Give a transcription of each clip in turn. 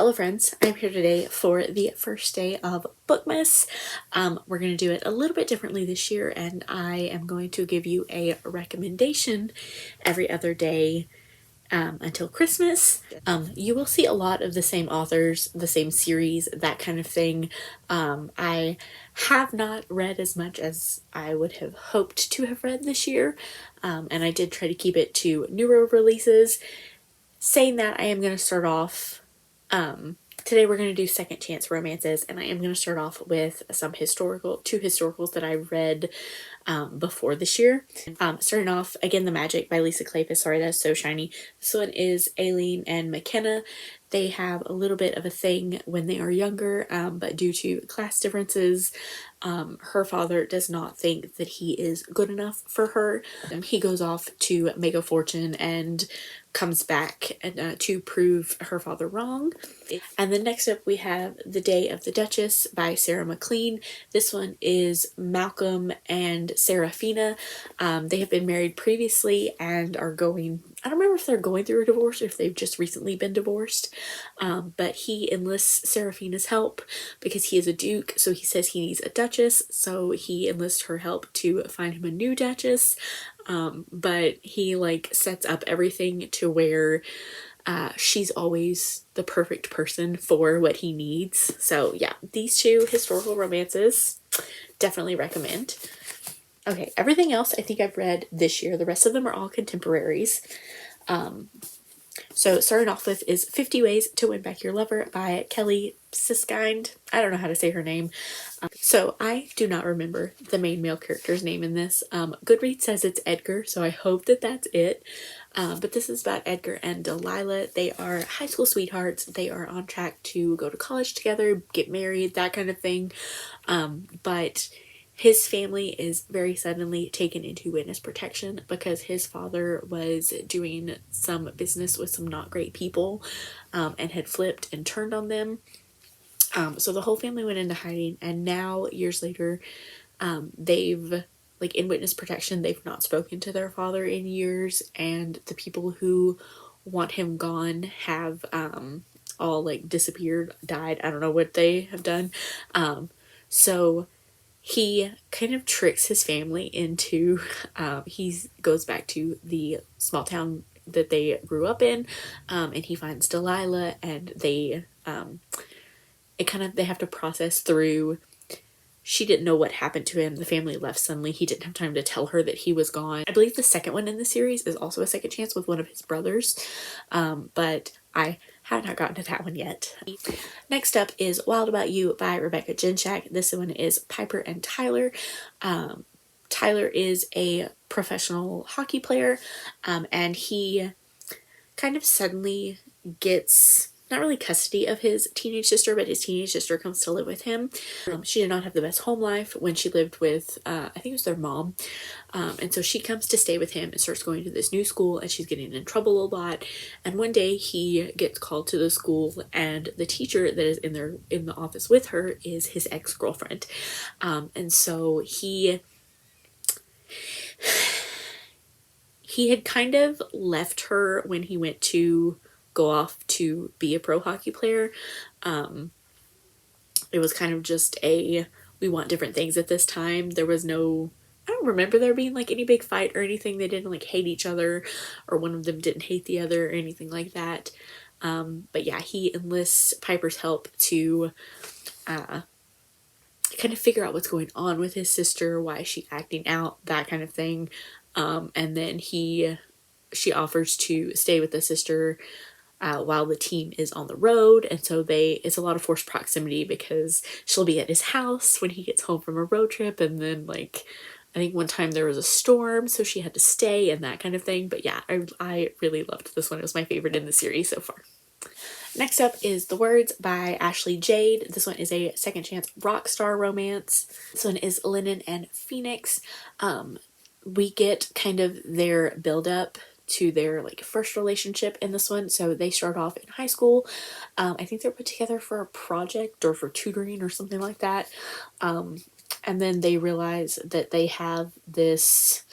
Hello friends, I'm here today for the first day of Bookmas. We're going to do it a little bit differently this year, and I am going to give you a recommendation every other day until Christmas. You will see a lot of the same authors, the same series, that kind of thing. I have not read as much as I would have hoped to have read this year, and I did try to keep it to newer releases. Saying that, I am going to start off today we're going to do second chance romances, and I am going to start off with two historicals that I read before this year. Starting off, again, The Magic by Lisa Kleypas. Sorry, that's so shiny. This one is Aileen and McKenna. They have a little bit of a thing when they are younger, but due to class differences, her father does not think that he is good enough for her. He goes off to make a fortune and comes back to prove her father wrong. And then next up we have The Day of the Duchess by Sarah McLean. This one is Malcolm and Serafina. They have been married previously and are going, I don't remember if they're going through a divorce or if they've just recently been divorced, but he enlists Serafina's help because he is a duke, so he says he needs a duchess, so he enlists her help to find him a new duchess. But he like sets up everything to where she's always the perfect person for what he needs. So yeah, these two historical romances, definitely recommend. Okay, everything else I think I've read this year. The rest of them are all contemporaries. So starting off with is 50 Ways to Win Back Your Lover by Kelly Siskind. I don't know how to say her name. So I do not remember the main male character's name in this. Goodreads says it's Edgar, so I hope that that's it. But this is about Edgar and Delilah. They are high school sweethearts. They are on track to go to college together, get married, that kind of thing. But his family is very suddenly taken into witness protection because his father was doing some business with some not great people and had flipped and turned on them. So the whole family went into hiding, and now years later they've, like, in witness protection, they've not spoken to their father in years, and the people who want him gone have all like disappeared, died, I don't know what they have done. So he kind of tricks his family into, he goes back to the small town that they grew up in, and he finds Delilah, and they have to process through, she didn't know what happened to him. The family left suddenly. He didn't have time to tell her that he was gone. I believe the second one in the series is also a second chance with one of his brothers, but I have not gotten to that one yet. Next up is Wild About You by Rebecca Genshak. This one is Piper and Tyler. Tyler is a professional hockey player, and he kind of suddenly gets, not really custody of his teenage sister, but his teenage sister comes to live with him. She did not have the best home life when she lived with, I think it was their mom. And so she comes to stay with him and starts going to this new school, and she's getting in trouble a lot. And one day he gets called to the school, and the teacher that is in the office with her is his ex-girlfriend. And so he had kind of left her when he went to go off to be a pro hockey player. It was kind of just we want different things at this time. There was no, I don't remember there being like any big fight or anything. They didn't like hate each other, or one of them didn't hate the other or anything like that. But yeah, he enlists Piper's help to kind of figure out what's going on with his sister, why is she acting out, that kind of thing. And then she offers to stay with the sister while the team is on the road, and so it's a lot of forced proximity because she'll be at his house when he gets home from a road trip, and then like I think one time there was a storm, so she had to stay and that kind of thing. But yeah, I really loved this one. It was my favorite in the series so far. Next up is The Words by Ashley Jade. This one is a second chance rock star romance. This one is Lennon and Phoenix. We get kind of their build up to their like first relationship in this one. So they start off in high school. I think they're put together for a project or for tutoring or something like that. And then they realize that they have this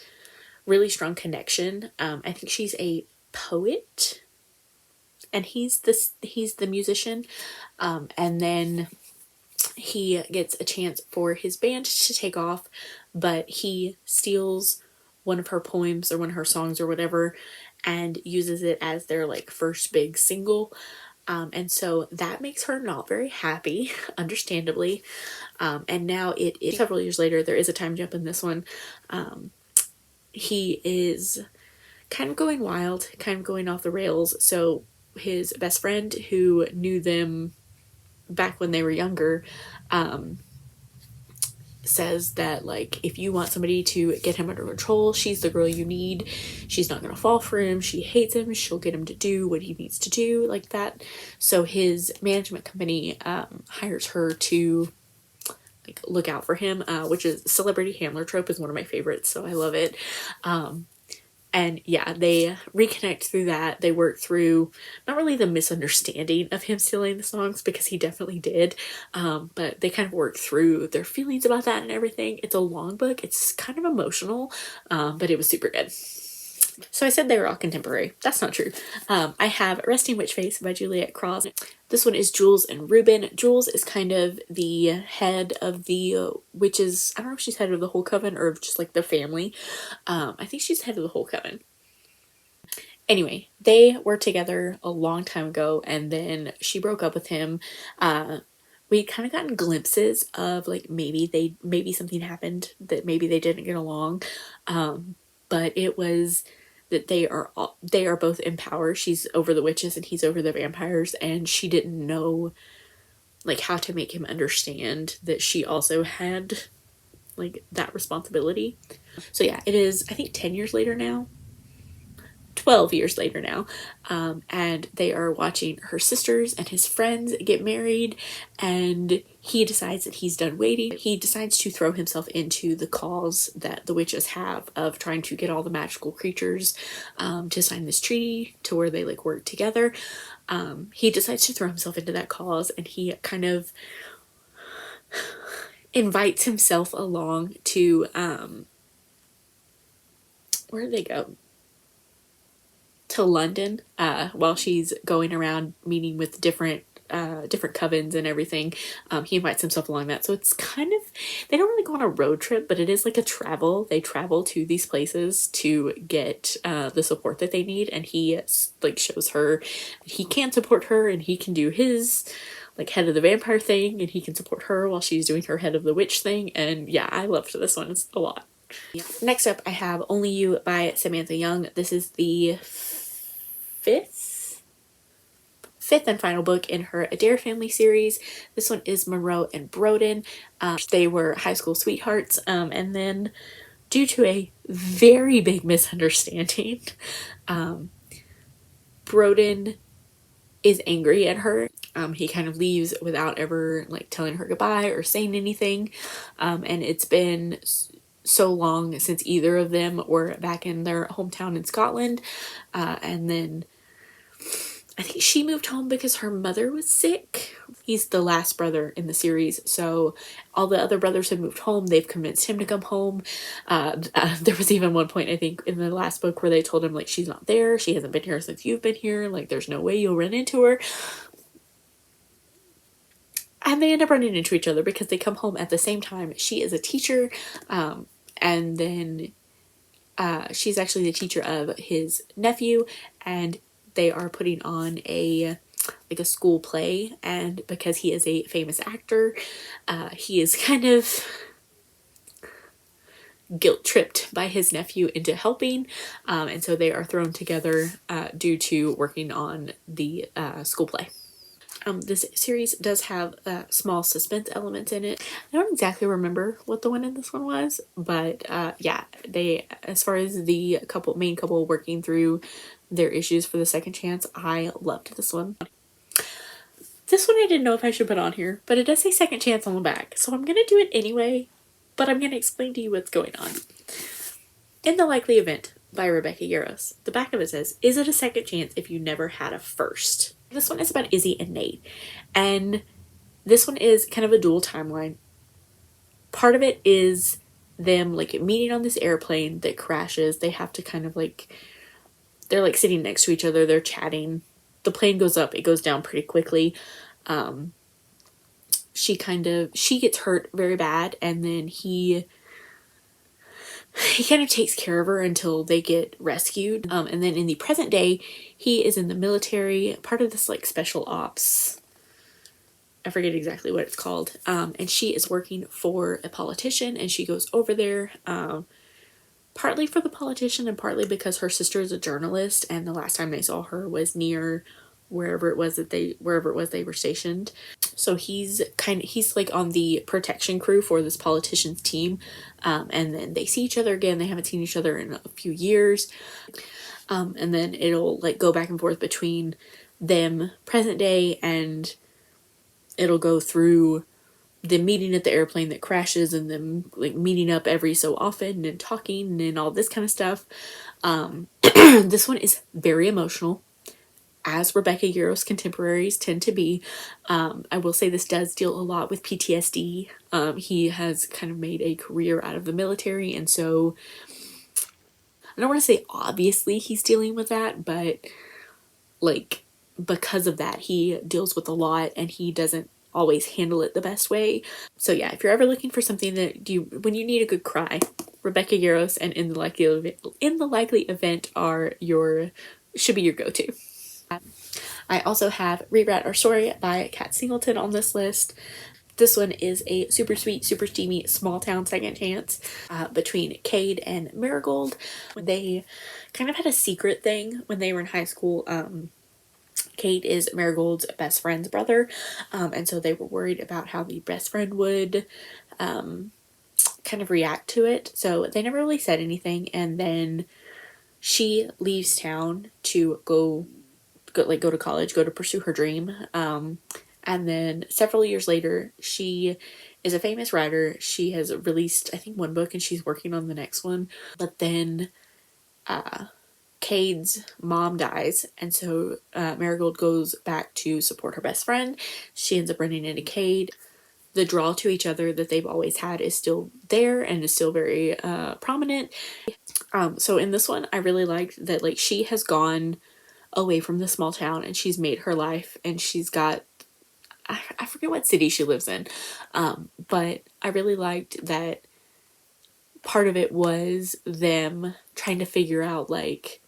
really strong connection. I think she's a poet. and he's the musician, and then he gets a chance for his band to take off, but he steals one of her poems or one of her songs or whatever and uses it as their like first big single. And so that makes her not very happy, understandably. And now it is several years later. There is a time jump in this one. He is kind of going wild, kind of going off the rails. So his best friend, who knew them back when they were younger, says that like, if you want somebody to get him under control, she's the girl you need. She's not gonna fall for him. She hates him. She'll get him to do what he needs to do, like that. So his management company hires her to like look out for him, which is celebrity handler trope is one of my favorites, so I love it. And yeah, they reconnect through that. They work through not really the misunderstanding of him stealing the songs, because he definitely did, but they kind of work through their feelings about that and everything. It's a long book. It's kind of emotional, but it was super good. So I said they were all contemporary. That's not true. I have Resting Witch Face by Juliet Cross. This one is Jules and Reuben. Jules is kind of the head of the witches. I don't know if she's head of the whole coven or just like the family. I think she's head of the whole coven. Anyway, they were together a long time ago, and then she broke up with him. We'd kind of gotten glimpses of like maybe something happened, that maybe they didn't get along, but it was that they are both in power. She's over the witches and he's over the vampires, and she didn't know like how to make him understand that she also had like that responsibility. So yeah, it is, I think, 10 years later now, 12 years later now, and they are watching her sisters and his friends get married, and he decides that he's done waiting. He decides to throw himself into the cause that the witches have of trying to get all the magical creatures to sign this treaty to where they like work together. He decides to throw himself into that cause, and he kind of invites himself along to where did they go? To London, while she's going around meeting with different covens and everything. He invites himself along that. So it's kind of, they don't really go on a road trip, but it is like a travel. They travel to these places to get the support that they need, and he like shows her he can support her, and he can do his like head of the vampire thing, and he can support her while she's doing her head of the witch thing. And yeah, I loved this one. It's a lot. Yeah. Next up, I have Only You by Samantha Young. This is the fifth and final book in her Adair family series. This one is Monroe and Broden. They were high school sweethearts, and then due to a very big misunderstanding, Broden is angry at her. He kind of leaves without ever like telling her goodbye or saying anything, and it's been so long since either of them were back in their hometown in Scotland, and then I think she moved home because her mother was sick. He's the last brother in the series, so all the other brothers have moved home. They've convinced him to come home. There was even one point, I think, in the last book where they told him, like, she's not there. She hasn't been here since you've been here. Like, there's no way you'll run into her. And they end up running into each other because they come home at the same time. She is a teacher, and then she's actually the teacher of his nephew, and they are putting on a school play, and because he is a famous actor, he is kind of guilt-tripped by his nephew into helping, and so they are thrown together due to working on the school play. This series does have small suspense elements in it. I don't exactly remember what the one in this one was, but yeah, they, as far as the main couple working through their issues for the second chance, I loved this one. This one I didn't know if I should put on here, but it does say second chance on the back, so I'm gonna do it anyway, but I'm gonna explain to you what's going on. In the Likely Event by Rebecca Yarros, the back of it says, "Is it a second chance if you never had a first?" This one is about Izzy and Nate, and this one is kind of a dual timeline. Part of it is them like meeting on this airplane that crashes. They have to kind of like, they're like sitting next to each other, they're chatting, the plane goes up, it goes down pretty quickly. She gets hurt very bad, and then he kind of takes care of her until they get rescued. And then in the present day, he is in the military, part of this like special ops. I forget exactly what it's called. And she is working for a politician, and she goes over there, partly for the politician and partly because her sister is a journalist, and the last time they saw her was near wherever it was they were stationed. So he's like on the protection crew for this politician's team. And then they see each other again. They haven't seen each other in a few years. And then it'll like go back and forth between them present day, and it'll go through them meeting at the airplane that crashes, and them like meeting up every so often and talking and all this kind of stuff. This one is very emotional, as Rebecca Yarros contemporaries tend to be. I will say this does deal a lot with PTSD. He has kind of made a career out of the military, and so I don't want to say obviously he's dealing with that, but like because of that, he deals with a lot, and he doesn't always handle it the best way. So yeah, if you're ever looking for something that when you need a good cry, Rebecca Yarros and In the Likely Event should be your go-to. I also have Rewrite Our Story by Kat Singleton on this list. This one is a super sweet, super steamy, small town second chance between Cade and Marigold. They kind of had a secret thing when they were in high school. Cade is Marigold's best friend's brother, and so they were worried about how the best friend would kind of react to it. So they never really said anything, and then she leaves town to go to college, go to pursue her dream. And then several years later, she is a famous writer. She has released, I think, one book, and she's working on the next one. But then Cade's mom dies, and so Marigold goes back to support her best friend. She ends up running into Cade. The draw to each other that they've always had is still there and is still very prominent. So in this one, I really liked that like she has gone away from the small town, and she's made her life, and she's got, I forget what city she lives in, but I really liked that part of it was them trying to figure out like,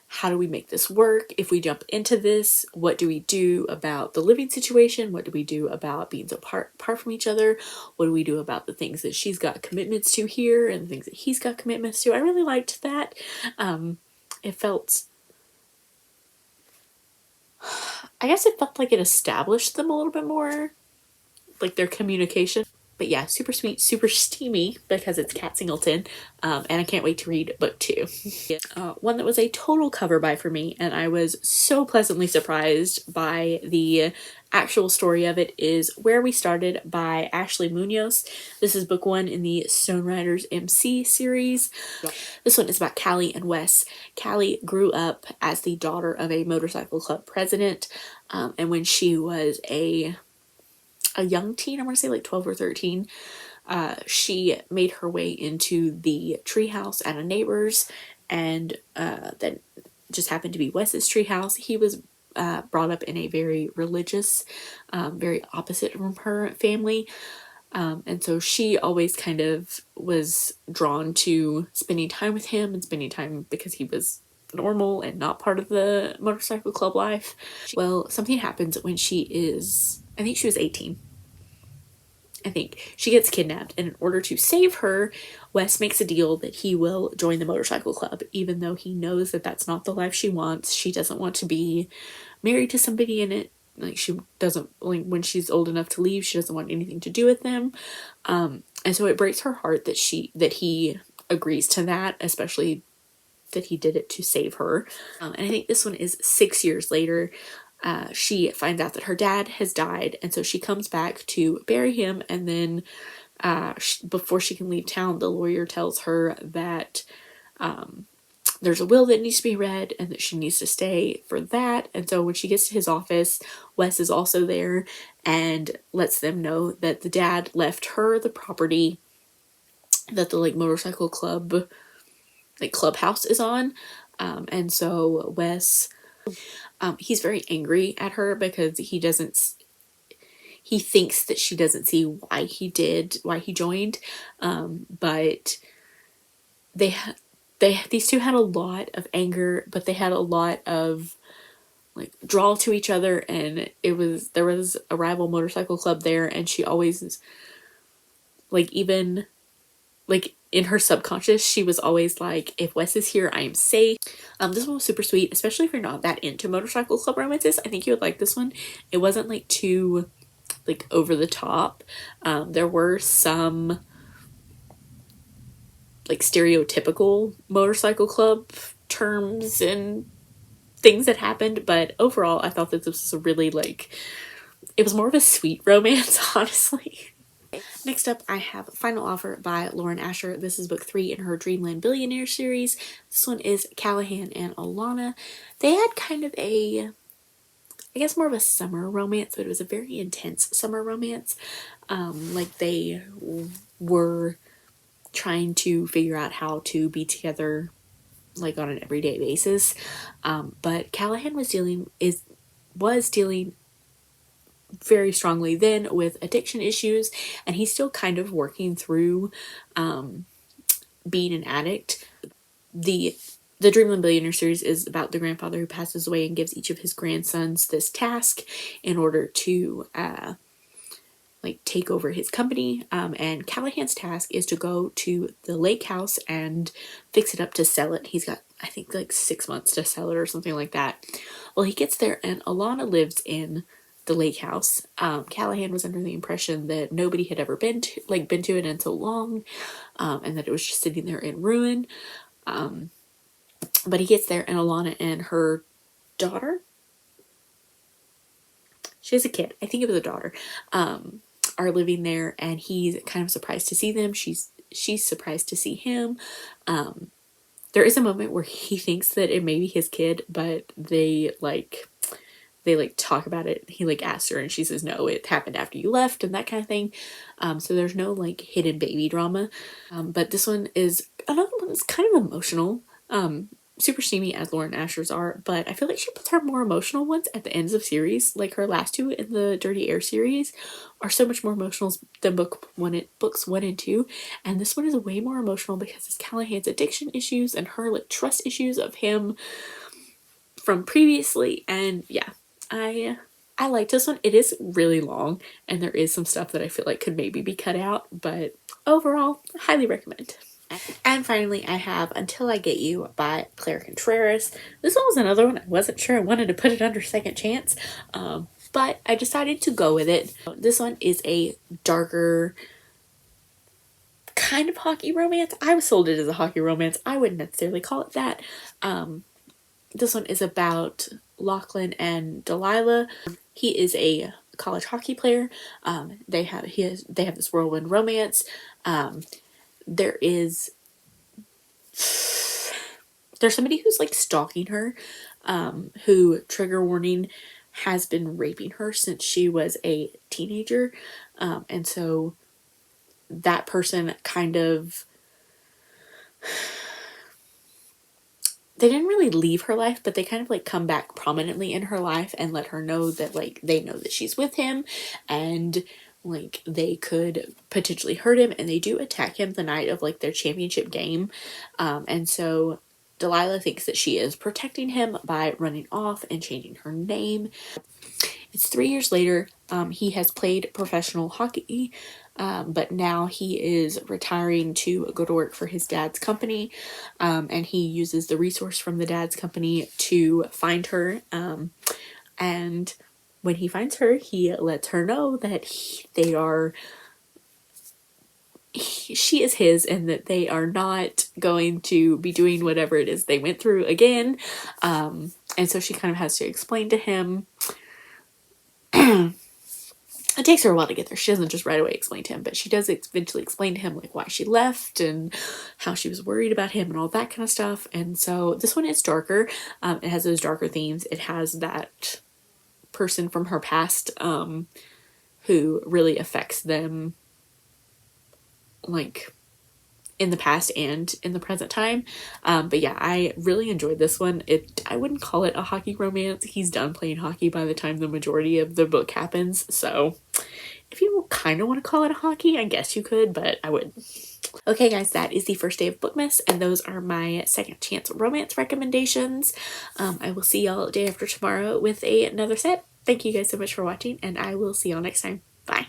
how do we make this work? If we jump into this, what do we do about the living situation? What do we do about being so apart from each other? What do we do about the things that she's got commitments to here and the things that he's got commitments to? I really liked that. It felt, I guess it felt like it established them a little bit more, like their communication. But yeah, super sweet, super steamy because it's Kat Singleton, and I can't wait to read book 2. One that was a total cover buy for me, and I was so pleasantly surprised by the actual story of it, is Where We Started by Ashley Munoz. This is book 1 in the Stone Riders MC series. This one is about Callie and Wes. Callie grew up as the daughter of a motorcycle club president, and when she was a young teen, I want to say like 12 or 13, she made her way into the treehouse at a neighbor's, and that just happened to be Wes's treehouse. He was brought up in a very religious, very opposite from her family, and so she always kind of was drawn to spending time with him and spending time because he was normal and not part of the motorcycle club life. Well, something happens when she is, I think she was 18. I think she gets kidnapped, and in order to save her, Wes makes a deal that he will join the motorcycle club, even though he knows that that's not the life she wants. She doesn't want to be married to somebody in it. Like, she doesn't, like, when she's old enough to leave, she doesn't want anything to do with them. And so it breaks her heart that he agrees to that, especially that he did it to save her. And I think this one is 6 years later. She finds out that her dad has died, and so she comes back to bury him, and then before she can leave town, the lawyer tells her that there's a will that needs to be read and that she needs to stay for that. And so when she gets to his office, Wes is also there and lets them know that the dad left her the property that the like motorcycle club, like clubhouse, is on. And so Wes He's very angry at her because he thinks that she doesn't see why he joined. But these two had a lot of anger, but they had a lot of like draw to each other, and there was a rival motorcycle club there, and she always, like, even like in her subconscious, she was always like, if Wes is here, I am safe. This one was super sweet, especially if you're not that into motorcycle club romances. I think you would like this one. It wasn't like too like over the top. There were some like stereotypical motorcycle club terms and things that happened, but overall I thought that this was a really like, it was more of a sweet romance, honestly. Next up, I have Final Offer by Lauren Asher. This is book 3 in her Dreamland Billionaire series. This one is Callahan and Alana. They had kind of I guess more of a summer romance, but it was a very intense summer romance. Like they were trying to figure out how to be together like on an everyday basis. But Callahan was dealing very strongly then with addiction issues, and he's still kind of working through being an addict. The Dreamland Billionaire series is about the grandfather who passes away and gives each of his grandsons this task in order to like take over his company. And Callahan's task is to go to the lake house and fix it up to sell it. He's got, I think, like 6 months to sell it or something like that. Well, he gets there and Alana lives in the lake house. Callahan was under the impression that nobody had ever been to it in so long, and that it was just sitting there in ruin. But he gets there and Alana and her daughter, she has a kid, I think it was a daughter, are living there, and he's kind of surprised to see them. She's surprised to see him. There is a moment where he thinks that it may be his kid, but they talk about it. He like asks her and she says, no, it happened after you left, and that kind of thing. So there's no like hidden baby drama. But this one is another one that's kind of emotional. Super steamy as Lauren Asher's are, but I feel like she puts her more emotional ones at the ends of series. Like her last two in the Dirty Air series are so much more emotional than books 1 and 2, and this one is way more emotional because it's Callahan's addiction issues and her like trust issues of him from previously. And yeah, I like this one. It is really long and there is some stuff that I feel like could maybe be cut out, but overall, highly recommend. And finally, I have Until I Get You by Claire Contreras. This one was another one I wasn't sure I wanted to put it under second chance, but I decided to go with it. This one is a darker kind of hockey romance. I was sold it as a hockey romance. I wouldn't necessarily call it that. This one is about Lachlan and Delilah. He is a college hockey player. They have this whirlwind romance. There's somebody who's like stalking her, who, trigger warning, has been raping her since she was a teenager. And so that person kind of, they didn't really leave her life, but they kind of like come back prominently in her life and let her know that like they know that she's with him and like they could potentially hurt him, and they do attack him the night of like their championship game. And so Delilah thinks that she is protecting him by running off and changing her name. It's 3 years later. He has played professional hockey, but now he is retiring to go to work for his dad's company, and he uses the resource from the dad's company to find her. And when he finds her, he lets her know that she is his, and that they are not going to be doing whatever it is they went through again. And so she kind of has to explain to him. It takes her a while to get there. She doesn't just right away explain to him, but she does eventually explain to him like why she left and how she was worried about him and all that kind of stuff. And so this one is darker. It has those darker themes. It has that person from her past who really affects them like in the past and in the present time. But yeah, I really enjoyed this one. I wouldn't call it a hockey romance. He's done playing hockey by the time the majority of the book happens. So if you kind of want to call it a hockey, I guess you could, but I wouldn't. Okay guys, that is the first day of Bookmas, and those are my second chance romance recommendations. I will see y'all day after tomorrow with another set. Thank you guys so much for watching, and I will see y'all next time. Bye.